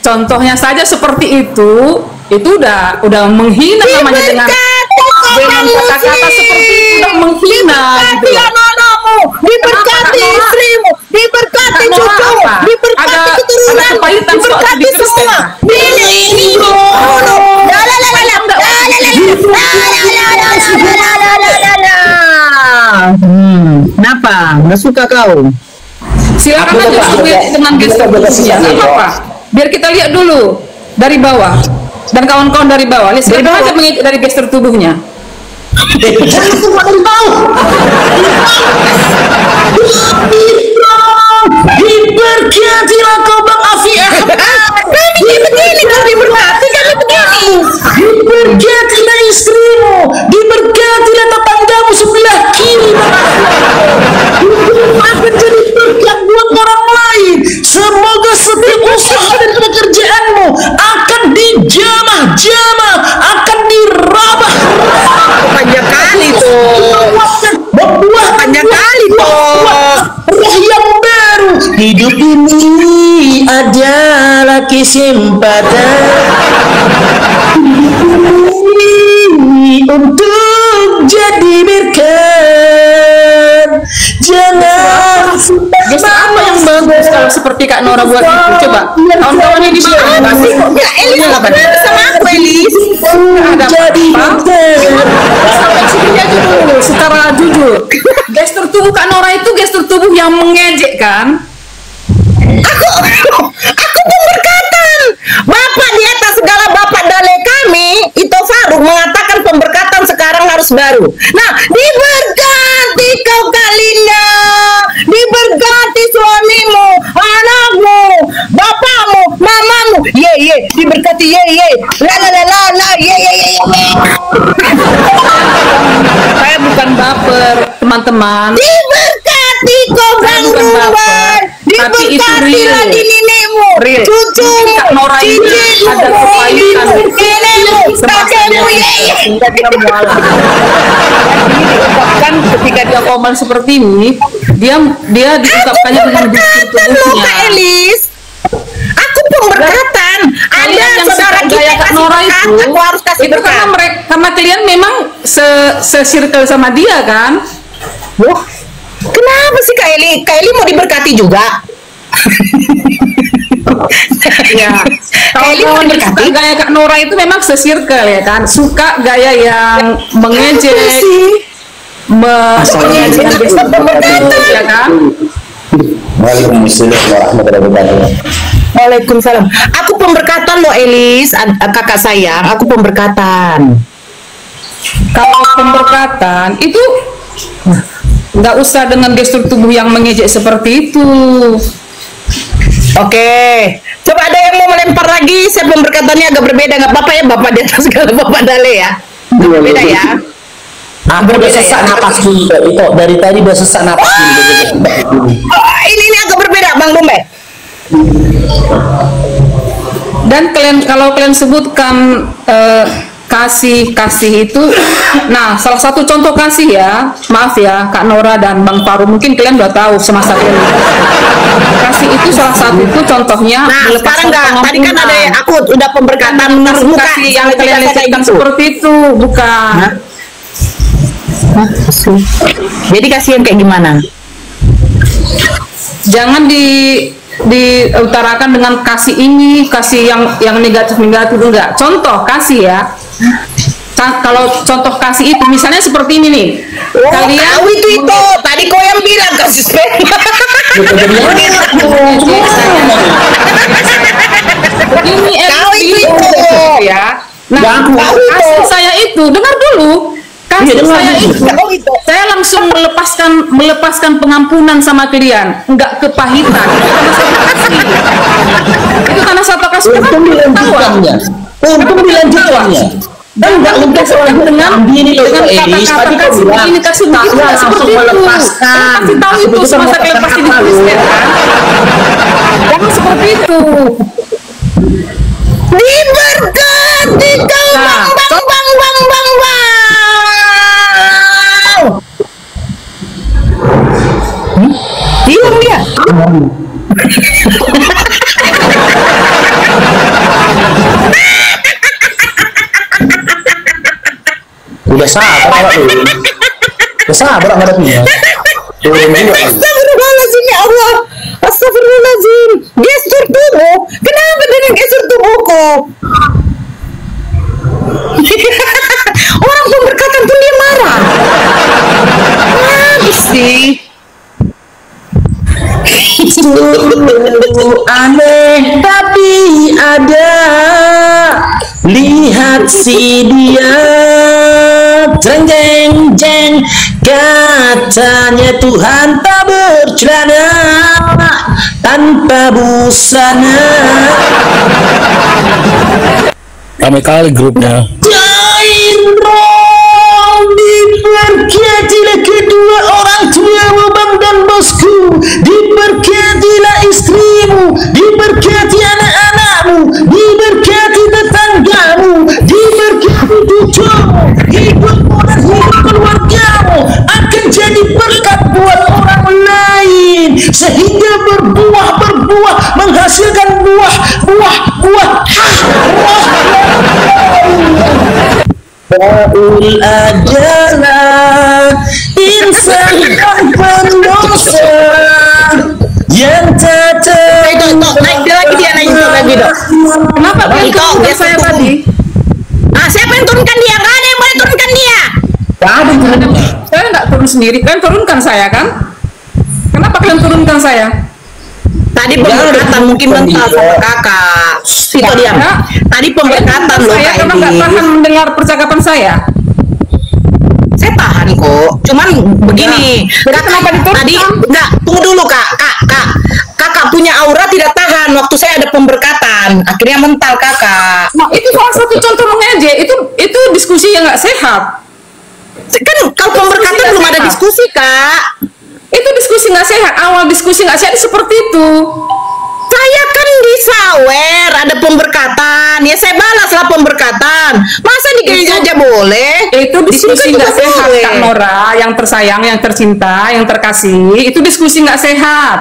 contohnya saja seperti itu udah menghina namanya dengan kata-kata seperti itu, udah menghina gitu. Diberkati istrimu, diberkati cucumu, diberkati keturunan, diberkati semua. Kenapa? Nggak suka kau? Silakan aja dengan gestur tubuhnya, apa? Biar kita lihat dulu dari bawah dan kawan-kawan dari bawah. Lihat silakan aja mengikuti dari gestur tubuhnya. Jangan semua dari bawah. Diberkatilah kau Bang Afiah. Kami begini, kami berkati, kami begini. Diberkatilah istrimu, diberkatilah tetanggamu sebelah kiri. Akan jadi berkat buat orang lain. Semoga setiap usaha dan pekerjaanmu akan dijamah-jamah, akan dirabah. Banyak kali tuh. Membuah Banyak kali tuh. roh yang baru. Hidup ini adalah kesempatan untuk jadi berkat. Jangan Apa yang bagus kalau seperti Kak Noora buat itu? Coba kawan-kawan ini Ya Elis sama aku Elis. ada jadi berkat. sampai sini aja dulu secara jujur. Gestur tubuh Kak Noora itu gestur tubuh yang mengejek kan? Aku pemberkatan. Bapak di atas segala bapak dalai kami, itu Faruk mengatakan pemberkatan sekarang harus baru. Nah, diberkati kau Kalinda, diberkati suamimu, anakmu, bapakmu, mamamu. Ye, diberkati ye. La, ye. Saya bukan baper, teman-teman. Diberkati kau Bang Bukan Ruban, baper, tapi itu diberkatilah real. di nenekmu, Real. cucumu, Kak Noora ini cicitmu, ada kepayutan. nenekmu, kakekmu, Sehingga dia mualaf. Ini diungkapkan ketika dia komal seperti ini, dia diungkapkannya dengan gestur tubuhnya. Kak Elis, aku pemberkatan. Ada Yang saudara kita gaya Kak kasih Noora berkat, itu, aku harus kasih itu berkat. karena kalian memang se-circle sama dia kan? Loh, kenapa sih Kak Eli? Kak Eli mau diberkati juga? Ya, kawan-kawan yang suka gaya Kak Noora itu memang se-circle ya kan, suka gaya yang mengejek, mengejek ya kan. Waalaikumsalam warahmatullahi wabarakatuh. Waalaikumsalam. Aku pemberkatan loh Elis, kakak sayang, aku pemberkatan. Kalau pemberkatan itu nggak usah dengan gestur tubuh yang mengejek seperti itu. Oke, coba ada yang mau melempar lagi? Saya pemberkatannya agak berbeda, nggak apa-apa ya Bapak di atas segala Bapak Dale ya. Berbeda ya. Aku udah sesak napas dulu itu dari tadi udah sesak napas dulu. Ini agak berbeda Bang Lumbe. Dan kalau kalian sebutkan kasih itu, nah salah satu contoh kasih ya, maaf ya Kak Noora dan Bang Faru, mungkin kalian udah tahu semasa kalian kasih itu salah satu itu contohnya. Nah sekarang nggak, tadi kan ada ya, aku udah pemberkatan menurut kasih yang kalian lecehkan seperti itu, bukan. Jadi kasih yang kayak gimana? Jangan diutarakan dengan kasih ini, kasih yang negatif enggak. Contoh kasih ya. Kalau contoh kasih itu misalnya seperti ini nih. Kalian tahu itu tadi kau yang bilang kasih sperma. Begini Tahu itu ya. Nah, kasih saya itu dengar dulu. Kasih saya itu, saya langsung melepaskan pengampunan sama kalian, enggak kepahitan. Itu karena satu kasih. Untung dilanjutkannya. Untung dilanjutkannya. Dan nggak udah selalu dengan kata-kata kasih begini kasih begitu nggak seperti itu. Melepaskan. Kasih tahu itu semasa kalian pasti di Kristen kan. Jangan seperti itu. Diberkati kau bang. Diam dia. biasa berak biasa berak ngadepnya. Astagfirullahaladzim ya Allah. Astagfirullahaladzim. Gestur tubuh. Kenapa dengan gestur tubuhku? Orang pemberkatan pun dia marah. Habis sih. Aneh tapi ada. Lihat si dia. Jeng jeng jeng. Katanya Tuhan tak bercelana tanpa busana. Ramai kali grupnya. Diberkatilah kedua orang tuamu bang dan bosku, diberkatilah istrimu, diberkati anak-anakmu, diberkati tetanggamu, diberkati cucumu, hidupmu dan hidup keluargamu akan jadi berkat buat orang lain sehingga berbuah menghasilkan buah. Paul adalah insan yang berdosa yang tak Naik lagi dok. Kenapa kalian turunkan saya tadi? Siapa yang turunkan dia? Gak ada yang boleh turunkan dia. Saya nggak turun sendiri, kalian turunkan saya kan? Kenapa kalian turunkan saya? Tadi pemberkatan mungkin mental sama kakak. Itu dia. Tadi pemberkatan loh saya Kak karena nggak Edi. tahan mendengar percakapan saya. Saya tahan kok. Cuman begini. Kenapa diturunkan? Tadi enggak, tunggu dulu kak. Kakak punya aura tidak tahan waktu saya ada pemberkatan. Akhirnya mental kakak. Nah, itu salah satu contoh mengejek. Itu diskusi yang nggak sehat. Kan kalau pemberkatan belum ada diskusi kak. Itu diskusi nggak sehat. Awal diskusi nggak sehat seperti itu. Saya kan disawer ada pemberkatan. Ya saya balaslah pemberkatan. Masa di gereja aja boleh? Itu diskusi Di sini nggak juga sehat, boleh. Kak Noora, yang tersayang, yang tercinta, yang terkasih. Itu diskusi nggak sehat.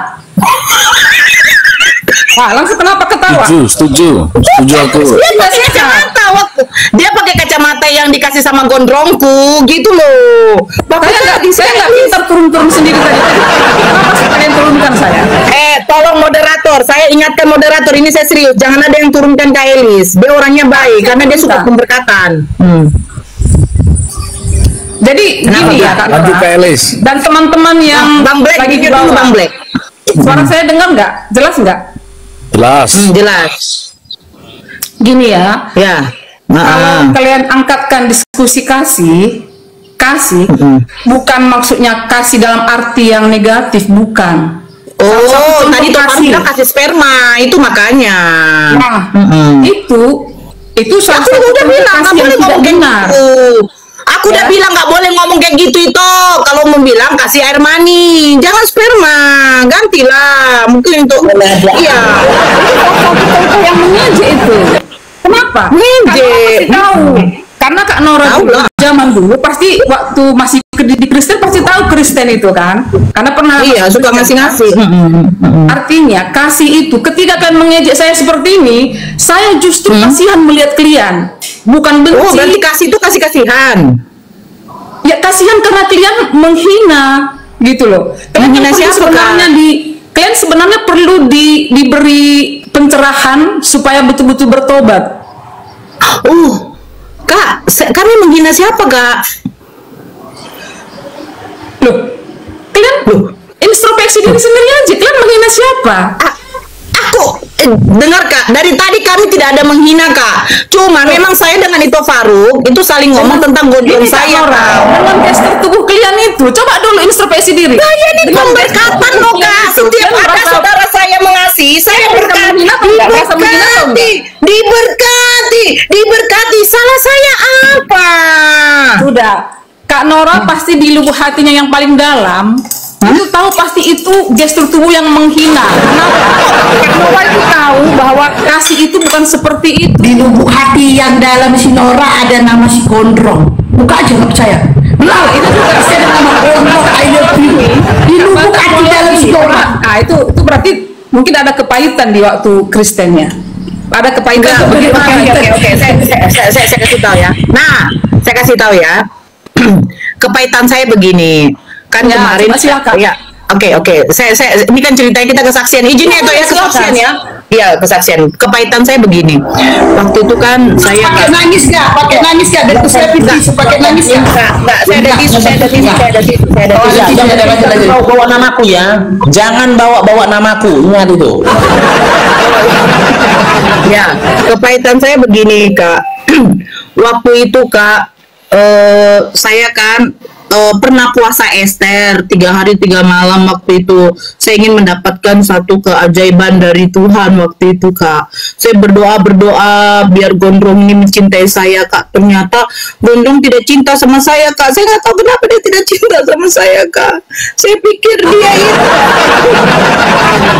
Wah, langsung kenapa ketawa? Setuju aku. Dia pakai kacamata waktu dia pakai kacamata yang dikasih sama gondrongku gitu loh. Saya nggak pintar turun sendiri tadi. Kenapa sih kalian turunkan saya? Tolong moderator, saya ingatkan moderator ini saya serius, jangan ada yang turunkan Kak Elis. Dia orangnya baik karena dia suka pemberkatan. Jadi gini ya Kak Lanjut Noora. Kak Elis. Dan teman-teman yang Bang Black, lagi di jujur dulu bawah. Bang Black. Suara saya dengar nggak? Jelas nggak? Jelas. Jelas. Gini ya. Ya. Kalau kalian angkatkan diskusi kasih, bukan maksudnya kasih dalam arti yang negatif, bukan. Oh, tadi tuh kasih. bilang kasih sperma, itu makanya. Nah, itu salah Aku satu udah bilang nggak boleh tidak ngomong kayak benar. gitu. Aku udah bilang nggak boleh ngomong kayak gitu itu. Kalau mau bilang kasih air mani, jangan sperma, gantilah. Mungkin untuk iya. Contoh yang mengejek itu. Kenapa? Mengejek. Karena Kak Noora Tahu dulu, lah. zaman dulu pasti waktu masih di Kristen pasti tahu Kristen itu kan, karena pernah Iya, suka ngasih-ngasih. Artinya kasih itu ketika kalian mengejek saya seperti ini, saya justru kasihan melihat kalian, bukan benci. Oh, berarti kasih itu kasih-kasihan. Ya kasihan karena kalian menghina gitu loh. Kalian Menghina perlu siapa, sebenarnya Kak? kalian sebenarnya perlu diberi pencerahan supaya betul-betul bertobat. Kak, kami menghina siapa, Kak? Loh, kalian introspeksi diri sendiri aja. Kalian menghina siapa? Aku dengar Kak, dari tadi kami tidak ada menghina Kak. Cuma memang saya dengan Ito Faruk itu saling ngomong tentang gondrong Ini Kak saya Noora, Kak. dengan gestur tubuh kalian itu, coba dulu introspeksi diri. Saya ini Dengan pemberkatan loh Kak. Setiap kalian ada merasa- saudara saya mengasihi, saya berkati, menghina atau enggak? Merasa menghina atau diberkati, diberkati. Salah saya apa? Sudah, Kak Noora pasti di lubuk hatinya yang paling dalam itu tahu pasti itu gestur tubuh yang menghina. Kenapa? Kak Noora itu tahu bahwa kasih itu bukan seperti itu. Di lubuk hati yang dalam si Noora ada nama si Gondrong. Buka aja nggak percaya. Benar, itu juga saya ada nama Gondrong. I love you. Di lubuk hati dalam si Noora. Nah, itu berarti mungkin ada kepahitan di waktu Kristennya. Ada kepahitan. Oke. Saya kasih tahu ya. Nah, saya kasih tahu ya. kepahitan saya begini. Kan Ya, kemarin coba silakan. ya. Oke. Saya ini kan ceritanya kita kesaksian. Izin ya tuh ya kesaksian ya. Iya, kesaksian. Kepahitan saya begini. Waktu itu kan saya Pakai nangis nggak? Pakai nangis nggak? Dan saya tisu pakai nangis nggak? Enggak, saya ada tisu. Jangan bawa namaku ya. Jangan bawa namaku. Ingat itu. Ya, kepahitan saya begini, Kak. Waktu itu, Kak, saya kan pernah puasa Ester 3 hari 3 malam waktu itu. Saya ingin mendapatkan satu keajaiban dari Tuhan waktu itu, Kak. Saya berdoa biar Gondrong ini mencintai saya, Kak. Ternyata Gondrong tidak cinta sama saya, Kak. Saya nggak tahu kenapa dia tidak cinta sama saya, Kak. Saya pikir dia itu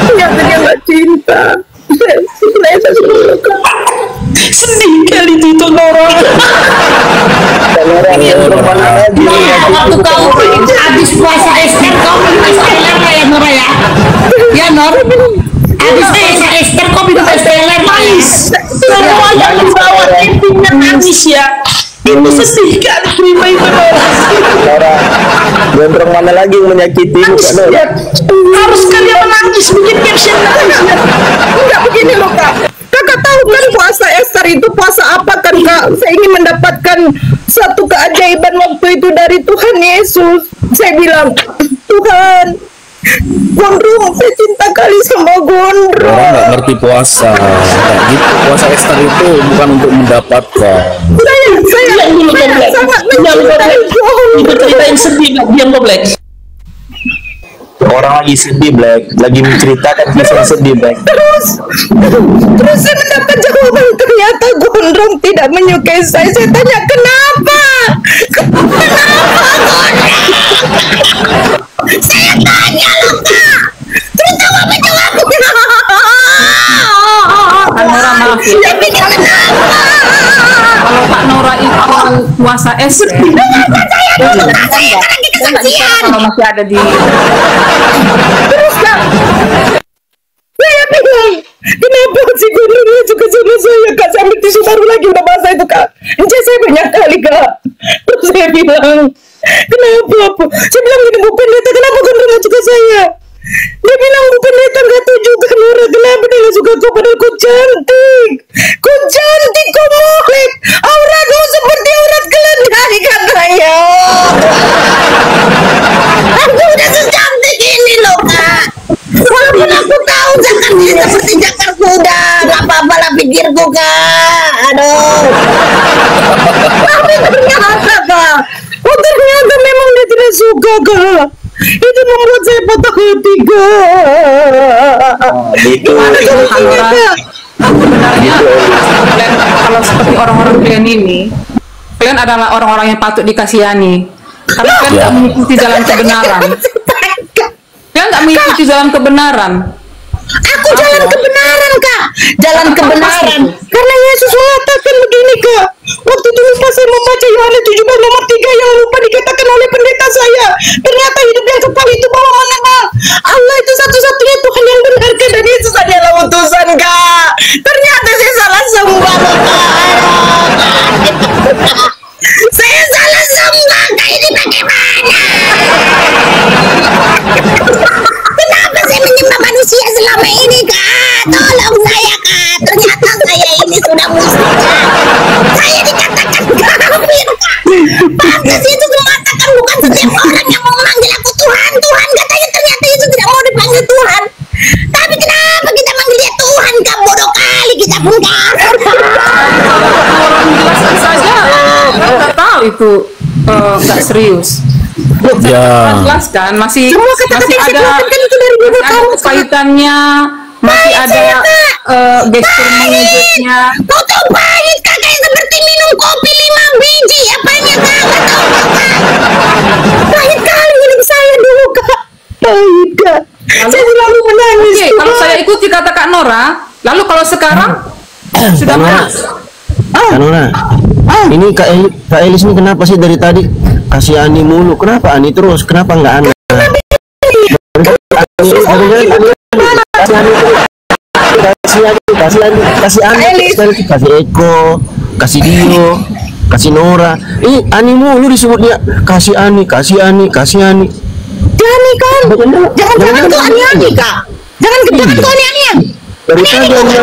ternyata dia nggak cinta. Sedih kali itu Noora. Waktu kau habis puasa Ester, kau minum Esteller nggak ya Noora ya? Ya Nor, habis puasa Ester kau minum Esteller nangis. Semua yang membawa intinya nangis ya. Itu sedih kan terima itu Noora. Gondrong mana lagi yang menyakiti Ya, harus kalian menangis bikin caption nangis ya. Enggak begini loh, Kak. Kakak tahu kan puasa Ester itu puasa apa kan, Kak? Saya ingin mendapatkan satu keajaiban waktu itu dari Tuhan Yesus. Saya bilang, Tuhan, Gondrong, saya cinta kali sama Gondrong. Orang nggak ngerti puasa. Nggak gitu. Puasa Ester itu bukan untuk mendapatkan. Saya sangat mencintai Gondrong. Itu cerita yang sedih nggak diam Black. orang lagi sedih, Black, lagi menceritakan kisah sedih, Black. Terus saya mendapat jawaban, ternyata Gondrong tidak menyukai saya. Saya tanya kenapa Gondrong? Saya tanya loh, Kak. Terus kamu menjawab Noora, maaf ya. saya pikir kenapa? Kalau Kak Noora itu puasa Ester, Saya lagi saya nggak bisa kesaksian. kalau masih ada di Terus, Kak, saya bilang, kenapa si Gondrong ini suka sama saya, Kak? Saya ambil tisu baru lagi, udah basah itu, Kak. Encik saya banyak kali, Kak. Terus saya bilang, kenapa? Saya bilang gini, Bu Pendeta, kenapa Gondrong gak suka saya? Dia bilang, Bu Pendeta gak tahu juga, Noora, kenapa dia gak suka kau, padahal kau cantik. Kau cantik, kau molek. Aura kau seperti aurat keledai, katanya. Aku udah secantik ini loh, Kak. Walaupun aku tahu zakarnya seperti zakar kuda, gak apa-apa lah pikirku, Kak. Aduh. Tapi ternyata, Kak, ternyata memang dia tidak suka, Kak. Itu membuat saya patah hati, Kak. Gimana solusinya, Kak? sebenarnya kalian, kalau seperti orang-orang kalian ini, kalian adalah orang-orang yang patut dikasihani karena kalian nggak mengikuti jalan kebenaran. Kalian nggak mengikuti jalan kebenaran. Aku jalan kebenaran, Kak. Jalan kebenaran. Karena Yesus mengatakan begini, Kak. Waktu itu lupa saya membaca Yohanes 17 nomor 3 yang lupa dikatakan oleh pendeta saya. Ternyata hidup yang kekal itu bahwa mengenal Allah itu satu-satunya Tuhan yang benar, dan Yesus adalah utusan, Kak. Ternyata saya salah sembah, Kak. Saya salah sembah, Kak. Ini bagaimana? Kenapa saya menyembah manusia selama ini, Kak? Tolong saya, Kak. Ternyata saya ini sudah musyrik, Kak. Saya dikatakan kafir, Kak. Pantas Yesus mengatakan bukan setiap orang yang mau memanggil aku Tuhan, Tuhan. Katanya ternyata Yesus tidak mau dipanggil Tuhan. Tapi kenapa kita manggil dia Tuhan, Kak? Bodoh kali kita pun, Kak. Orang menjelaskan saja, nggak tahu itu nggak serius. Ya. Jelaskan masih Semua kata-kata masih yang saya ada keluarkan kan itu dari mulut kamu, Kak. kaitannya, masih ada gestur mengejutnya. Kau tahu pahit, Kak, kayak seperti minum kopi 5 biji. Apanya, Kak? Nggak tahu, Kak. Pahit kali hidup saya dulu, Kak. Pahit, Kak. Saya selalu menangis. Oke, kalau saya ikuti kata Kak Noora, lalu kalau sekarang sudah malas. Noora, ini Kak Elis ini kenapa sih dari tadi kasih Ani mulu? Kenapa Ani terus? Kenapa nggak Ani? Kasih Ani, kasih Eko, kasih Dio, kasih Noora. Ini Ani mulu disebutnya, kasih Ani. Jani kan, jangan tuh Ani Kak, jangan tuh Ani. Dari tadi kalian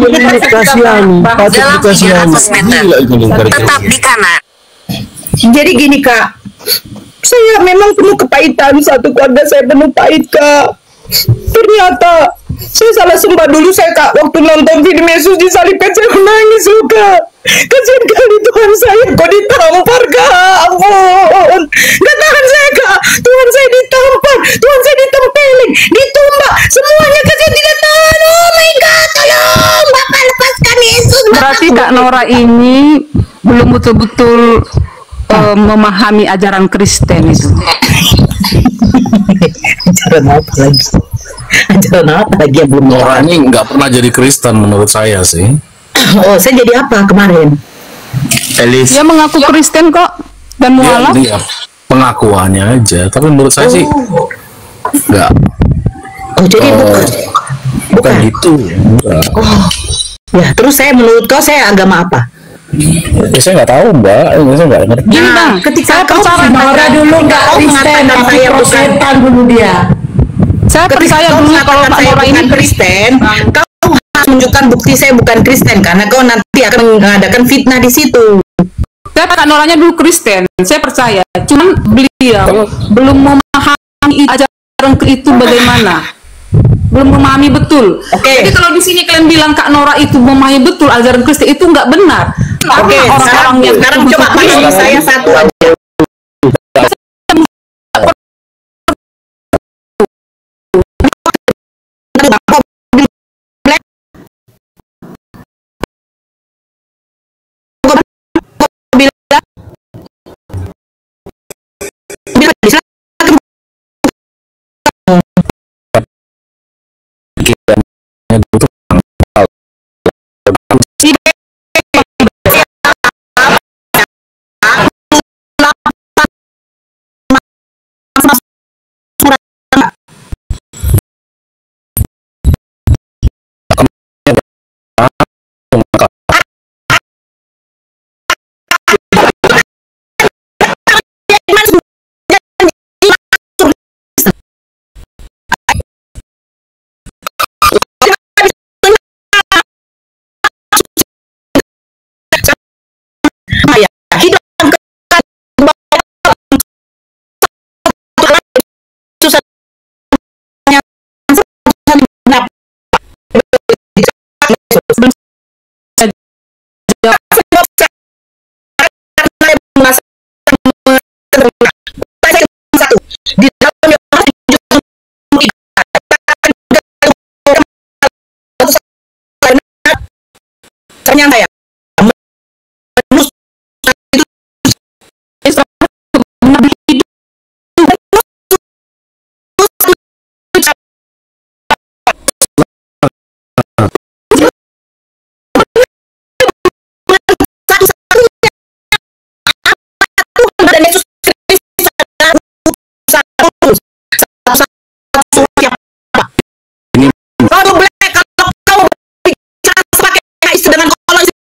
ini kasihani, patut dikasihani. Gila ini Tetap di kanan. Jadi gini Kak, saya memang penuh kepahitan, satu keluarga saya penuh pahit Kak. Ternyata saya salah sembah dulu saya Kak, waktu nonton film Yesus disalibkan saya menangis Kak. Kasihan kali Tuhan saya kok ditampar Kak, ampun. Gak tahan saya Kak, Tuhan saya ditampar, Tuhan saya ditempelin, ditumbak, semuanya Kak saya tidak tahan. Oh my God, tolong Bapak lepaskan Yesus. Berarti Kak Noora ini belum betul-betul memahami ajaran Kristen itu. Ajaran apa lagi yang belum Noora ini nggak pernah jadi Kristen menurut saya sih. Oh, saya jadi apa kemarin? Elis. Dia mengaku Kristen kok dan mualaf. Dia pengakuannya aja, tapi menurut saya sih nggak. Oh, jadi bukan gitu. Enggak. Ya, terus menurut kau saya agama apa? Ya, saya nggak tahu Mbak, saya nggak ngerti. Gini Bang, ketika saya kau percaya Noora dulu nggak Kristen, tapi setan dulu dia. Saya percaya kau dulu kalau mengatakan Kak saya Noora ini bukan Kristen, kau harus menunjukkan bukti saya bukan Kristen karena kau nanti akan mengadakan fitnah di situ. saya Kak Nooranya dulu Kristen, saya percaya. Cuman beliau belum memahami ajaran itu bagaimana. Belum memahami betul. Jadi kalau di sini kalian bilang Kak Noora itu memahami betul ajaran Kristen, itu nggak benar. Oke, sekarang coba panggil saya satu aja.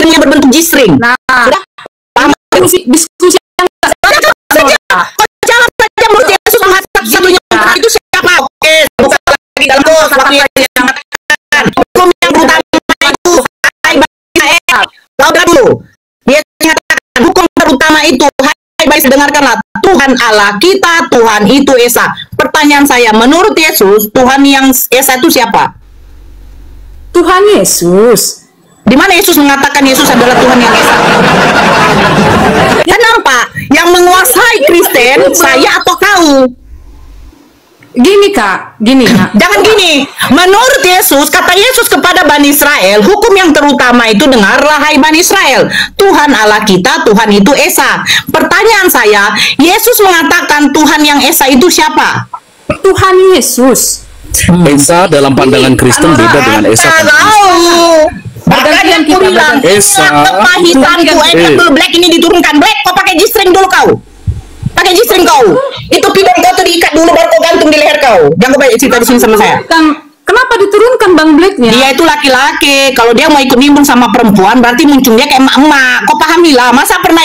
Saya berbentuk jisring. Nah, diskusi yang jalan saja menurut Yesus mengatakan satunya itu siapa? Oke, bukan lagi dalam waktu yang mengatakan hukum yang pertama itu hai Bani Israel. Kau dengar dulu. Dia mengatakan hukum terutama itu hai Bani Israel, dengarkanlah Tuhan Allah kita, Tuhan itu Esa. Pertanyaan saya, menurut Yesus Tuhan yang Esa itu siapa? Tuhan Yesus. Di mana Yesus mengatakan Yesus adalah Tuhan yang Esa? Kenapa? Yang menguasai Kristen saya atau kau? Gini Kak. Jangan gini. Menurut Yesus, kata Yesus kepada Bani Israel, hukum yang terutama itu dengarlah hai Bani Israel, Tuhan Allah kita, Tuhan itu Esa. Pertanyaan saya, Yesus mengatakan Tuhan yang Esa itu siapa? Tuhan Yesus. Esa dalam pandangan Kristen beda dengan Esa. Makanya aku bilang, kepahitanku, black ini diturunkan. Black, kau pakai G-string dulu kau. Pakai G-string kau. Itu pidong kau tuh diikat dulu baru kau gantung di leher kau. Jangan kau banyak cerita di sini sama saya. Kenapa diturunkan Bang Blacknya? Dia itu laki-laki. Kalau dia mau ikut nimbun sama perempuan, berarti munculnya kayak emak-emak. Kau pahamilah. Masa pernah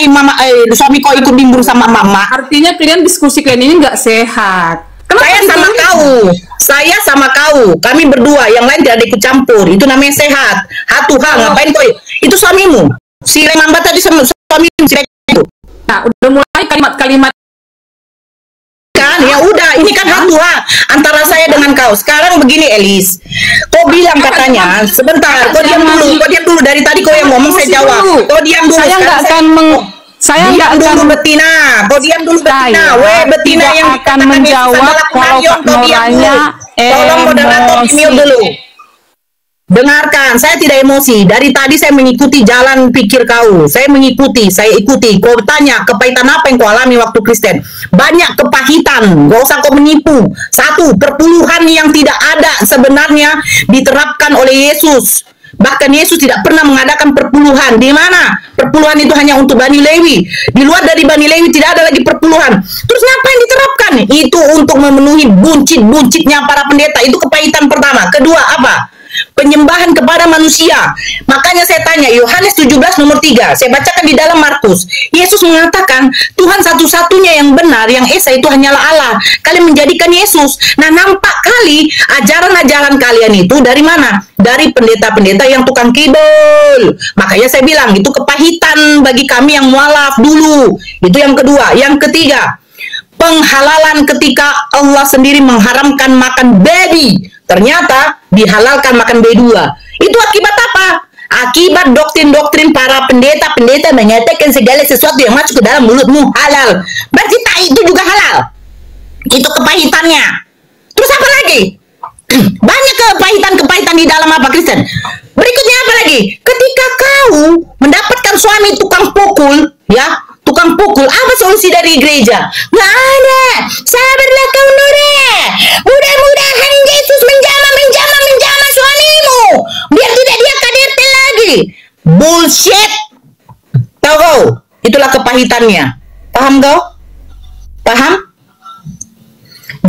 suami kau ikut nimbun sama emak-emak? Artinya kalian diskusi kalian ini nggak sehat. Kenapa Saya sama diturunkan? kau. Saya sama kau. Kami berdua. Yang lain tidak ada ikut campur. Itu namanya sehat. Hatuha. Ngapain kau? Itu suamimu. Si Remamba tadi suamimu. Si itu. Nah, udah mulai kalimat-kalimat Kan ya udah, ini kan hatuha antara saya dengan kau. Sekarang begini Elis, kau bilang katanya sebentar, kau diam dulu dari tadi kau yang ngomong saya jawab. Kau diam dulu. Saya nggak akan saya nggak diam akan dulu betina. Kau diam dulu betina. Weh betina tidak yang akan menjawab kalau Nooranya tolong moderator di mute dulu. Dengarkan, saya tidak emosi. Dari tadi saya mengikuti jalan pikir kau. Saya ikuti. Kau tanya, kepahitan apa yang kau alami waktu Kristen? Banyak kepahitan, gak usah kau menipu. Satu, perpuluhan yang tidak ada sebenarnya diterapkan oleh Yesus. Bahkan Yesus tidak pernah mengadakan perpuluhan. Di mana? Perpuluhan itu hanya untuk Bani Lewi. Di luar dari Bani Lewi tidak ada lagi perpuluhan. Terus ngapain diterapkan? Itu untuk memenuhi buncit-buncitnya para pendeta. Itu kepahitan pertama. Kedua, apa? Penyembahan kepada manusia. Makanya saya tanya Yohanes 17 nomor 3. Saya bacakan di dalam Markus. Yesus mengatakan Tuhan satu-satunya yang benar, yang esa itu hanyalah Allah. Kalian menjadikan Yesus. Nah, nampak kali ajaran-ajaran kalian itu dari mana? Dari pendeta-pendeta yang tukang kidul. Makanya saya bilang itu kepahitan bagi kami yang mualaf dulu. Itu yang kedua. Yang ketiga, penghalalan ketika Allah sendiri mengharamkan makan babi. Ternyata dihalalkan makan B2. Itu akibat apa? Akibat doktrin-doktrin para pendeta-pendeta menyatakan segala sesuatu yang masuk ke dalam mulutmu halal. Berarti tai itu juga halal. Itu kepahitannya. Terus apa lagi? Banyak kepahitan-kepahitan di dalam apa Kristen? Berikutnya apa lagi? Ketika kau mendapatkan suami tukang pukul, ya, tukang pukul, apa solusi dari gereja? Nggak ada. Sabarlah kau Noora. Mudah-mudahan Yesus menjamah suamimu biar tidak dia KDRT lagi. Bullshit. Tahu kau? Itulah kepahitannya. Paham kau? Paham?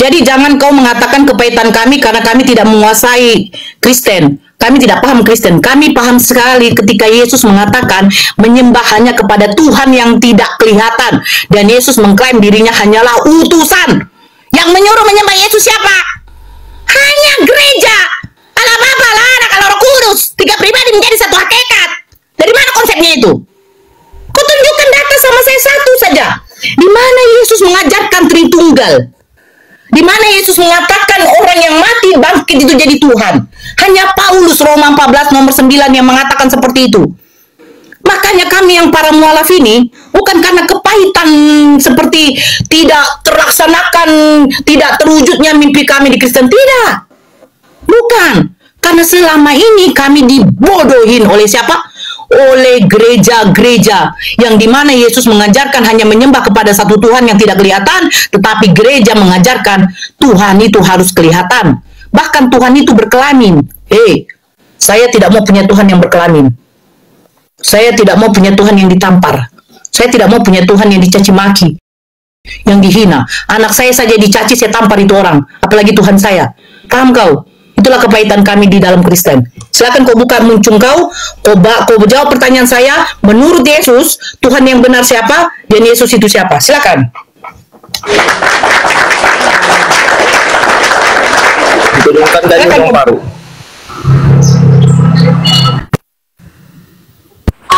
Jadi jangan kau mengatakan kepahitan kami karena kami tidak menguasai Kristen. Kami tidak paham Kristen. Kami paham sekali ketika Yesus mengatakan menyembah hanya kepada Tuhan yang tidak kelihatan. Dan Yesus mengklaim dirinya hanyalah utusan. Yang menyuruh menyembah Yesus siapa? Hanya gereja. Kalau apa lah, kalau Roh Kudus. Tiga pribadi menjadi satu hakikat. Dari mana konsepnya itu? Kau tunjukkan data sama saya satu saja. Di mana Yesus mengajarkan Tritunggal? Di mana Yesus mengatakan orang yang mati bangkit itu jadi Tuhan? Hanya Paulus Roma 14 nomor 9 yang mengatakan seperti itu. Makanya kami yang para mualaf ini bukan karena kepahitan seperti tidak terlaksanakan, tidak terwujudnya mimpi kami di Kristen, tidak. Bukan. Karena selama ini kami dibodohin oleh siapa? Oleh gereja-gereja yang dimana Yesus mengajarkan hanya menyembah kepada satu Tuhan yang tidak kelihatan, tetapi gereja mengajarkan Tuhan itu harus kelihatan. Bahkan Tuhan itu berkelamin. Saya tidak mau punya Tuhan yang berkelamin. Saya tidak mau punya Tuhan yang ditampar. Saya tidak mau punya Tuhan yang dicaci maki, yang dihina. Anak saya saja dicaci, saya tampar itu orang. Apalagi Tuhan saya. Paham kau? Itulah kepahitan kami di dalam Kristen. Silakan kau buka muncung kau jawab pertanyaan saya. Menurut Yesus, Tuhan yang benar siapa? Dan Yesus itu siapa? Silakan. Diturunkan dari yang baru.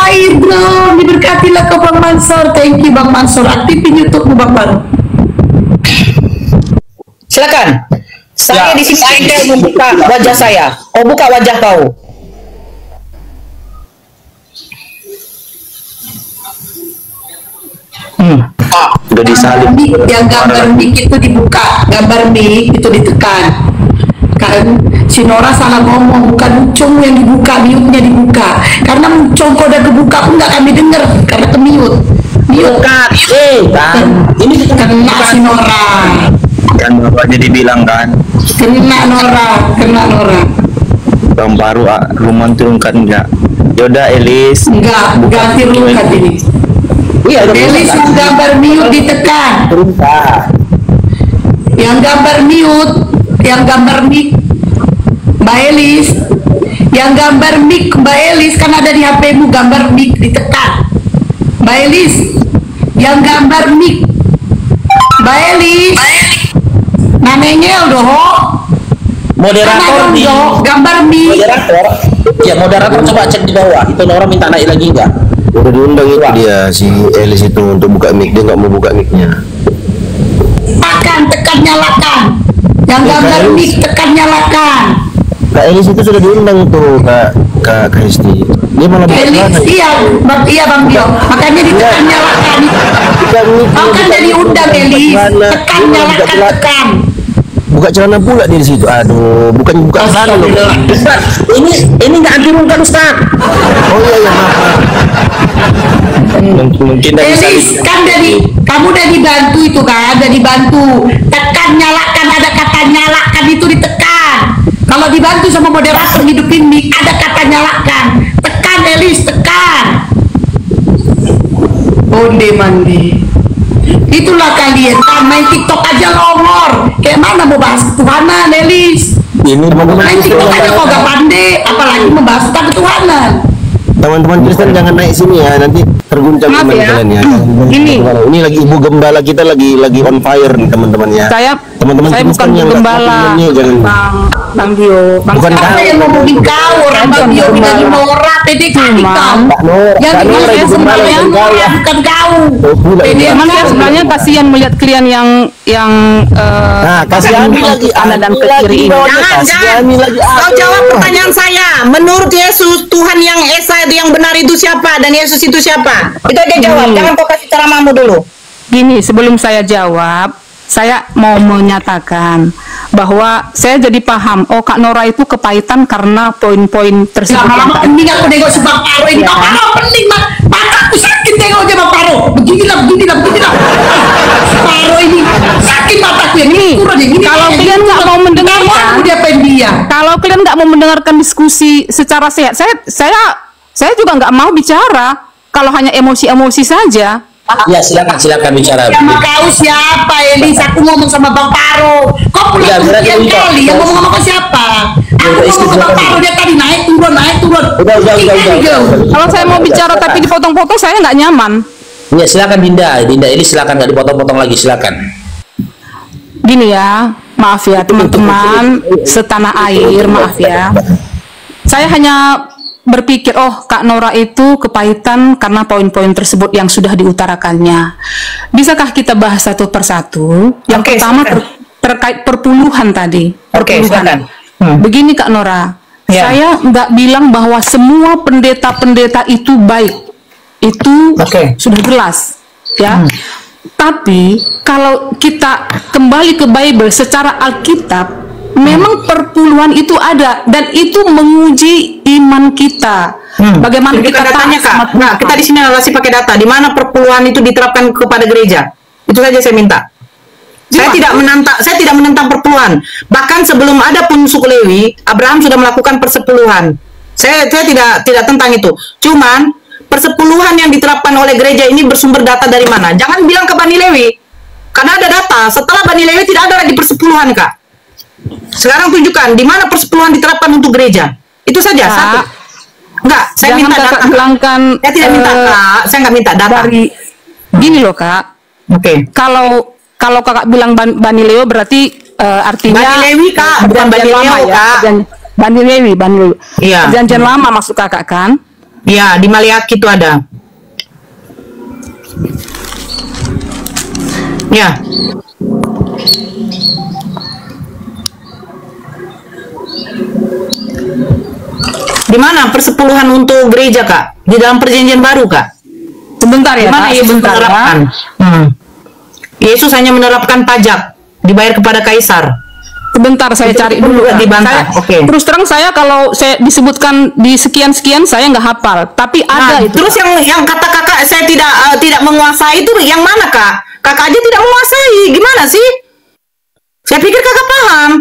Air bro, diberkatilah ke Bang Mansur. Thank you Bang Mansur. Aktifin YouTube Bang Baru. Silakan. Saya di sini membuka wajah saya. Kau buka wajah kau. Udah disalib. Yang gambar mic itu dibuka, gambar mic itu ditekan. Kan si Noora salah ngomong, bukan muncung yang dibuka, mute-nya dibuka. Karena muncung kau udah kebuka pun nggak kami dengar karena ke mute. Buka. Ini kena si Noora. Kan bapak jadi bilang kan, Kena Noora. Bang Baru rumah turunkan enggak? Yaudah Elis. Enggak, ganti rukat ini. Iya, Elis yang gambar mute ditekan. Yang gambar mute, yang gambar mic Mbak Elis, yang gambar mic Mbak Elis kan ada di HP-mu, gambar mic ditekan. Mbak Elis, yang gambar mic Mbak Elis, nanengel doh. Moderator di gambar mic. moderator. Ya, moderator coba cek di bawah. Itu Noora minta naik lagi enggak? Udah diundang itu dia si Elis itu untuk buka mic, dia nggak mau buka micnya. Tekan nyalakan. Yang Ya, gambar Kak mic Elis. tekan nyalakan. Kak Elis itu sudah diundang tuh Kak Kristi. Dia malah buka Elis, celana. iya Bang Bio. Makanya ditekan nyalakan. Bukan mic, Kau kan buka jadi mic, undang buka Elis. celana. Tekan Dia malah buka nyalakan celana. tekan. Buka celana pula dia di situ. Aduh, bukan buka celana loh. Ustaz, ini nggak anti mungkar Ustaz. Oh iya maaf. Mungkin dari Elis, kan kamu udah dibantu itu kan, udah dibantu. Tekan nyalakan, ada kata nyalakan itu ditekan. Kalau dibantu sama moderator hidupin mic, ada kata nyalakan. Tekan Elis, tekan. Onde mandi. Itulah kalian kan main TikTok aja longor. Kayak mana mau bahas ketuhanan, Elis? Ini Main TikTok aja kok gak pandai, apalagi membahas tentang ketuhanan. teman-teman Kristen jangan naik sini ya, nanti terguncang Maaf teman ya. kalian ya. Ini lagi ibu gembala kita lagi on fire nih teman-teman ya. saya Teman-teman saya Kristen bukan yang nggak gembala, tahu jangan. Bang Dio, Bang Bukan siapa Siapa kau. yang ngomongin kau? Orang Bang Bio bilang di Noora, pede kali kau. Kak Noora, Yang Kak Noora saya ibu gembala sebenarnya bukan kau ya. bukan kau. Oh, gila, Pede gila. Cuman saya sebenarnya kasihan melihat kalian yang Nah, kasihani lagi kanan dan ke lagi kiri ini. bawahnya, kasihani lagi. Kau Aduh. jawab pertanyaan saya. Menurut Yesus, Tuhan yang esa itu yang benar itu siapa? Dan Yesus itu siapa? Itu aja jawab. Jangan kau kasih ceramahmu dulu. Gini, sebelum saya jawab, saya mau menyatakan bahwa saya jadi paham, oh Kak Noora itu kepahitan karena poin-poin tersebut. Lama-lama pening aku nengok si Bang Paro ini. Bang Paro pening, Bang. Mataku sakit tengoknya Bang Paro. Beginilah. Paro ini sakit mataku ya. Ini turun ya. Gini, Kalau kalian nggak mau mendengarkan, dia pengen dia. kalau kalian nggak mau mendengarkan diskusi secara sehat, saya juga nggak mau bicara kalau hanya emosi-emosi saja. Ya, silakan bicara. Sama kau siapa, Elis? Aku ngomong sama Bang Paro. Kau pulang Udah, sekian udah. kali. Yang ngomong sama siapa? Aku Udah, ngomong sama Bang Paro, dia tadi naik turun. Udah. Kalau saya mau bicara tapi dipotong-potong, saya nggak nyaman. Ya, silakan Dinda ini silakan, nggak dipotong-potong lagi, silakan. Gini ya, maaf ya teman-teman setanah air, maaf ya. Saya hanya berpikir, oh Kak Noora itu kepahitan karena poin-poin tersebut yang sudah diutarakannya. Bisakah kita bahas satu persatu? Yang Oke, pertama silakan. terkait perpuluhan tadi. Oke, Perpuluhan. silakan. Begini Kak Noora, Ya. saya nggak bilang bahwa semua pendeta-pendeta itu baik. Itu Oke. sudah jelas, ya. Tapi kalau kita kembali ke Bible secara Alkitab, memang perpuluhan itu ada dan itu menguji iman kita. Bagaimana Jadi kita datanya taat sama Kak. Nah, Tuhan. kita di sini analisis pakai data. Di mana perpuluhan itu diterapkan kepada gereja? Itu saja saya minta. Saya tidak menentang perpuluhan. Bahkan sebelum ada pun suku Lewi, Abraham sudah melakukan persepuluhan. Saya tidak tentang itu. Cuman persepuluhan yang diterapkan oleh gereja ini bersumber data dari mana? Jangan bilang ke Bani Lewi. Karena ada data. Setelah Bani Lewi tidak ada lagi persepuluhan, Kak. Sekarang tunjukkan di mana persepuluhan diterapkan untuk gereja. Itu saja. Kak, Satu. Enggak, saya jangan minta Kakak data. bilangkan, Saya tidak minta, Kak. Saya nggak minta data. dari gini loh Kak. Oke. Kalau Kakak bilang Bani Leo berarti artinya Bani Lewi, Kak, bukan Bani perjanjian Leo, lama ya. Kak. Bani Lewi. Iya. Perjanjian lama maksud Kakak kan? Iya, di Maliaki itu ada. Ya. Di mana persepuluhan untuk gereja, Kak? Di dalam perjanjian baru, Kak? Sebentar Di ya mana Kak, Yesus sebentar menerapkan? ya. Yesus hanya menerapkan pajak, dibayar kepada kaisar. Sebentar saya Itu cari pun dulu. juga Kak. dibantah. Saya- Oke. Terus terang saya kalau saya disebutkan di sekian-sekian saya nggak hafal, tapi ada Nah, itu. terus yang kata kakak saya tidak menguasai itu yang mana, Kak? Kakak aja tidak menguasai. Gimana sih? Saya pikir kakak paham.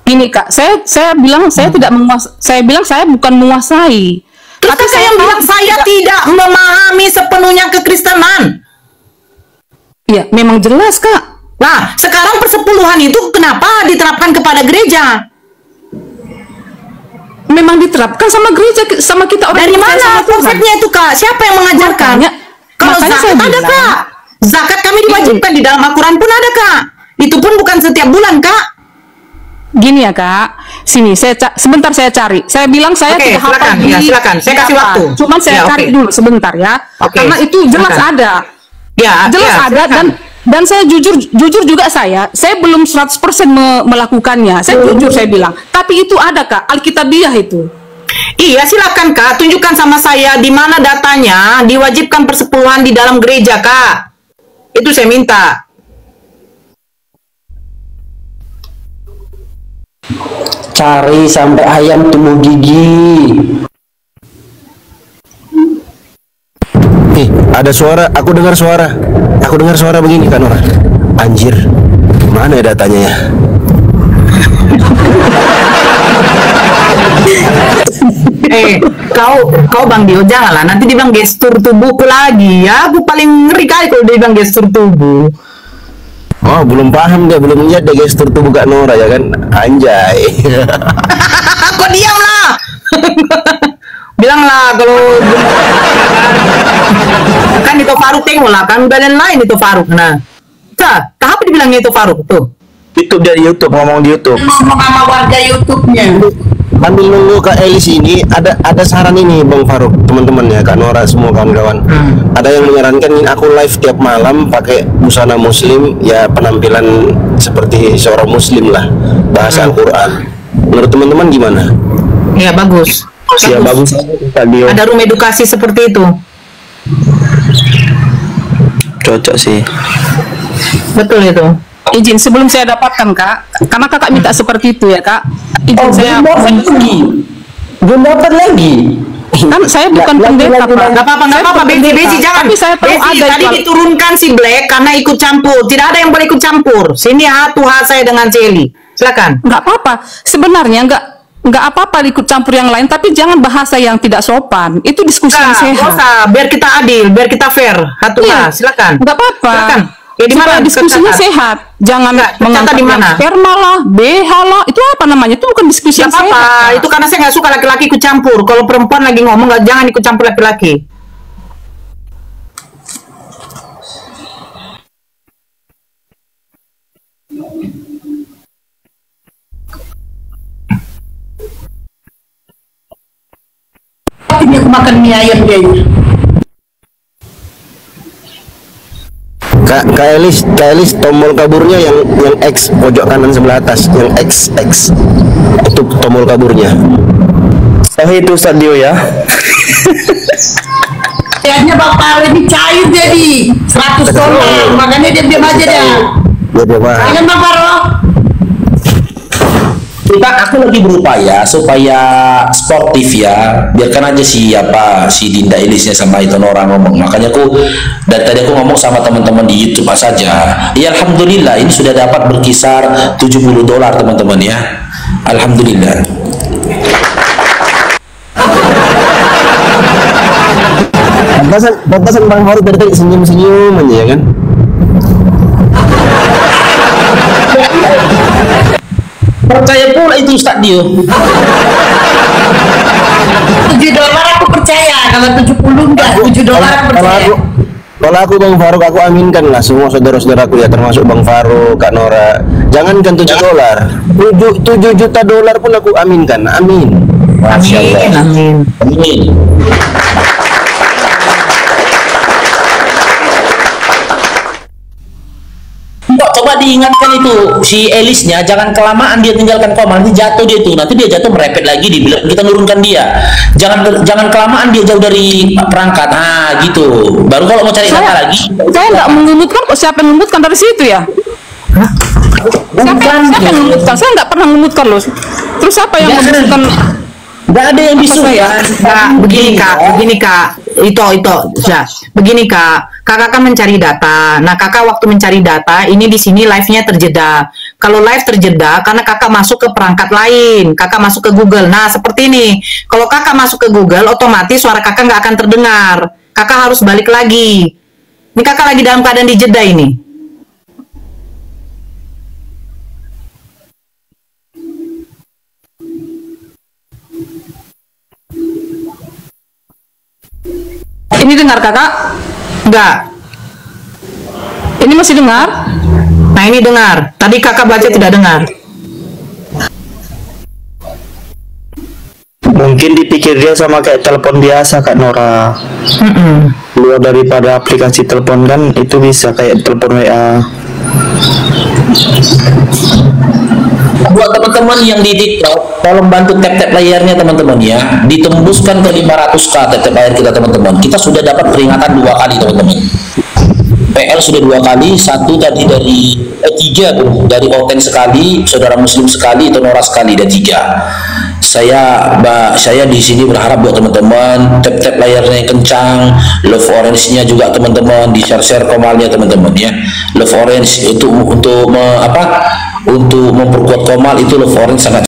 Ini Kak, saya bilang saya tidak menguasai. Saya bilang saya bukan menguasai. Terus Tapi kakak yang tahu bilang saya tidak memahami sepenuhnya kekristenan. Iya, memang jelas Kak. Nah, sekarang persepuluhan itu kenapa diterapkan kepada gereja? memang diterapkan sama gereja, sama kita orang Dari yang percaya mana sama Tuhan. konsepnya itu Kak? Siapa yang mengajarkan? Kalau Makanya zakat saya ada bilang, Kak. Zakat kami diwajibkan di dalam Al-Quran pun ada Kak. Itu pun bukan setiap bulan Kak. gini ya Kak, sini sebentar saya cari. Saya bilang saya Oke, tidak hafal silakan. Ya, silakan. Saya kasih apa. waktu. Cuman saya Ya, cari oke. dulu sebentar ya. Oke, Karena itu jelas silakan. ada. Ya, Jelas ya, ada silakan. dan saya jujur juga saya belum 100% melakukannya. Saya jujur saya bilang. Tapi itu ada Kak, Alkitabiah itu. Iya, silakan Kak, tunjukkan sama saya di mana datanya diwajibkan persepuluhan di dalam gereja, Kak. Itu saya minta. Cari sampai ayam tumbuh gigi. Ada suara, aku dengar suara begini kan Noora. Anjir, mana ya datanya ya? Kau Bang Dio, janganlah nanti dibilang gestur tubuhku lagi ya. Aku paling ngeri kali kalau dia bilang gestur tubuh. Oh, belum paham dia, belum lihat dia gestur tubuh Kak Noora ya kan? Anjay. Kok diam lah. Bilanglah kalau kan itu Faruk tengok lah, kan badan lain itu Faruk. Nah, apa dibilangnya itu Faruk tuh? YouTube dari YouTube, ngomong di YouTube. Ngomong sama warga YouTube-nya. Sambil nunggu Kak Elis ini ada saran ini Bang Faruk, teman-teman ya, Kak Noora, semua kawan-kawan. Ada yang menyarankan aku live tiap malam pakai busana muslim ya, penampilan seperti seorang muslim lah, bahasa Al-Qur'an. Menurut teman-teman gimana? Ya bagus. Ya bagus. Ada room edukasi seperti itu. Cocok sih. Betul itu. Izin sebelum saya dapatkan Kak, karena Kakak minta seperti itu ya Kak. Izin saya Belum dapat lagi. kan saya bukan pendeta Pak. Gak apa-apa, Besi jangan. Tapi saya tahu Besi, ada tadi itu. diturunkan si Black karena ikut campur. Tidak ada yang boleh ikut campur. Sini hatu saya dengan Celi. Silakan. Nggak apa-apa. Sebenarnya nggak apa-apa ikut campur yang lain, tapi jangan bahasa yang tidak sopan. Itu diskusi yang Nggak sehat. usah, biar kita adil, biar kita fair. Hatu Iya. silakan. Nggak apa-apa. Silakan. Ya di mana Supaya diskusinya tercatat? sehat. Jangan Nggak, tercatat mengangkat di yang mana? sperma lah, BH lah. Itu apa namanya? Itu bukan diskusi Gak yang sehat. apa-apa, itu karena saya nggak suka laki-laki ikut campur. Kalau perempuan lagi ngomong, jangan ikut campur laki-laki. Ini aku makan mie ayam kayaknya. Kak Elis tombol kaburnya yang X pojok kanan sebelah atas, yang X itu tombol kaburnya. Oh itu Sadio ya. Kayaknya Bapak lebih cair jadi $100, makanya dia diam aja dah. Ya dia mah. Jangan Bang Faro. Aku lagi berupaya supaya sportif ya, biarkan aja si Dinda Elisnya sama itu orang ngomong. Makanya dari tadi aku ngomong sama teman-teman di YouTube saja. Ya alhamdulillah ini sudah dapat berkisar $70 teman-teman ya. Alhamdulillah. Pantasan Bang Faruk dari tadi senyum-senyum aja ya kan? Percaya pula itu Ustaz Dio. $7 aku percaya, kalau 70 enggak, $7 aku percaya. Kalau aku Bang Faruk, aku aminkan lah semua saudara-saudaraku ya, termasuk Bang Faruk, Kak Noora. Jangankan $7, $7 juta pun aku aminkan. Amin. Masya Allah. Amin. Mbak, coba diingatkan itu si Elisnya, jangan kelamaan dia tinggalkan kau, nanti jatuh dia tuh, nanti dia jatuh merepet lagi, dibilang kita nurunkan dia. Jangan kelamaan dia jauh dari perangkat. Nah gitu, baru kalau mau cari data lagi. Saya nggak mengelumutkan kok. Siapa yang mengelumutkan dari situ ya? Siapa yang mengelumutkan? Saya nggak pernah mengelumutkan loh. Terus siapa yang mengelumutkan? Nggak ada yang bisa ya. Begini kak, itu ya. Begini kak, kakak kan mencari data. Nah kakak waktu mencari data ini di sini live-nya terjeda. Kalau live terjeda karena kakak masuk ke perangkat lain, kakak masuk ke Google. Nah seperti ini, kalau kakak masuk ke Google, otomatis suara kakak nggak akan terdengar. Kakak harus balik lagi. Ini kakak lagi dalam keadaan dijeda ini. dengar kakak? Enggak. Ini masih dengar? Nah ini dengar. Tadi kakak baca tidak dengar. Mungkin dipikir dia sama kayak telepon biasa Kak Noora. Luar daripada aplikasi telepon kan itu bisa kayak telepon WA. Buat teman-teman yang di TikTok, tolong bantu tap-tap layarnya teman-teman ya, ditembuskan ke 500k tap-tap layar kita teman-teman. Kita sudah dapat peringatan 2 kali teman-teman. PL sudah 2 kali, satu tadi dari 3 bro, dari Oten sekali, saudara Muslim sekali, itu Noora sekali, dan 3. Saya di sini berharap buat teman-teman tap-tap layarnya yang kencang, love orange-nya juga teman-teman, di share komalnya teman-teman ya. Love orange untuk memperkuat komal itu love orange sangat